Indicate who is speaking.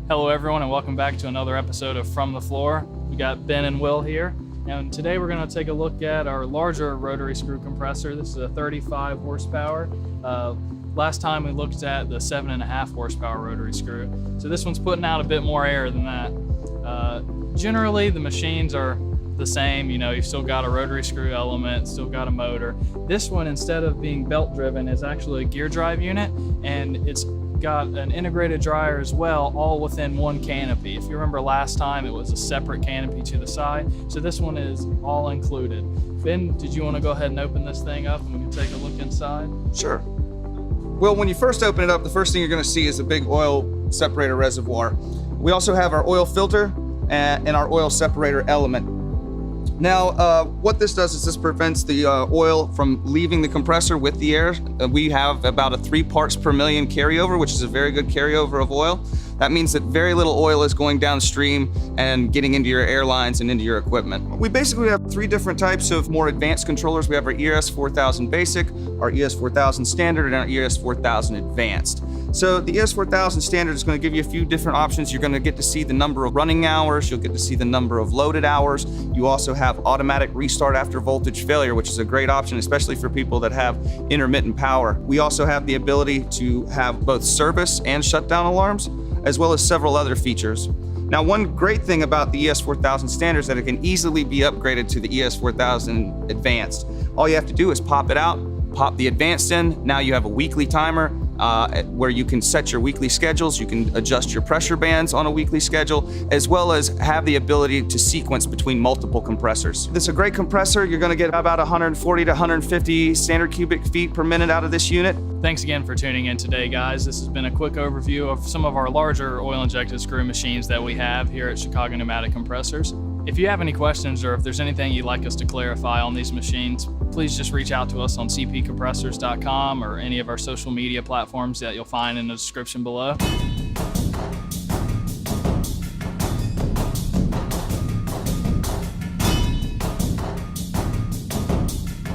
Speaker 1: Hello everyone and welcome back to another episode of From the Floor. We got Ben and Will here, and today we're going to take a look at our larger rotary screw compressor. This is a 35 horsepower. Last time we looked at the 7.5 horsepower rotary screw. So this one's putting out a bit more air than that. Generally the machines are the same, you've still got a rotary screw element, still got a motor. This one, instead of being belt driven, is actually a gear drive unit, and it's got an integrated dryer as well, all within one canopy. If you remember last time, it was a separate canopy to the side. So this one is all included. Ben, did you want to go ahead and open this thing up and we can take a look inside?
Speaker 2: Sure. Well, when you first open it up, the first thing you're going to see is a big oil separator reservoir. We also have our oil filter and our oil separator element. Now, what this does is this prevents the oil from leaving the compressor with the air. We have about a 3 parts per million carryover, which is a very good carryover of oil. That means that very little oil is going downstream and getting into your air lines and into your equipment. We basically have 3 different types of more advanced controllers. We have our ES 4000 Basic, our ES 4000 Standard, and our ES 4000 Advanced. So the ES 4000 Standard is going to give you a few different options. You're going to get to see the number of running hours. You'll get to see the number of loaded hours. You also have automatic restart after voltage failure, which is a great option, especially for people that have intermittent power. We also have the ability to have both service and shutdown alarms, as well as several other features. Now, one great thing about the ES 4000 Standard is that it can easily be upgraded to the ES 4000 Advanced. All you have to do is pop it out, pop the Advanced in. Now you have a weekly timer where you can set your weekly schedules. You can adjust your pressure bands on a weekly schedule, as well as have the ability to sequence between multiple compressors. This is a great compressor. You're going to get about 140 to 150 standard cubic feet per minute out of this unit.
Speaker 1: Thanks again for tuning in today, guys. This has been a quick overview of some of our larger oil-injected screw machines that we have here at Chicago Pneumatic Compressors. If you have any questions or if there's anything you'd like us to clarify on these machines, please just reach out to us on cpcompressors.com or any of our social media platforms that you'll find in the description below.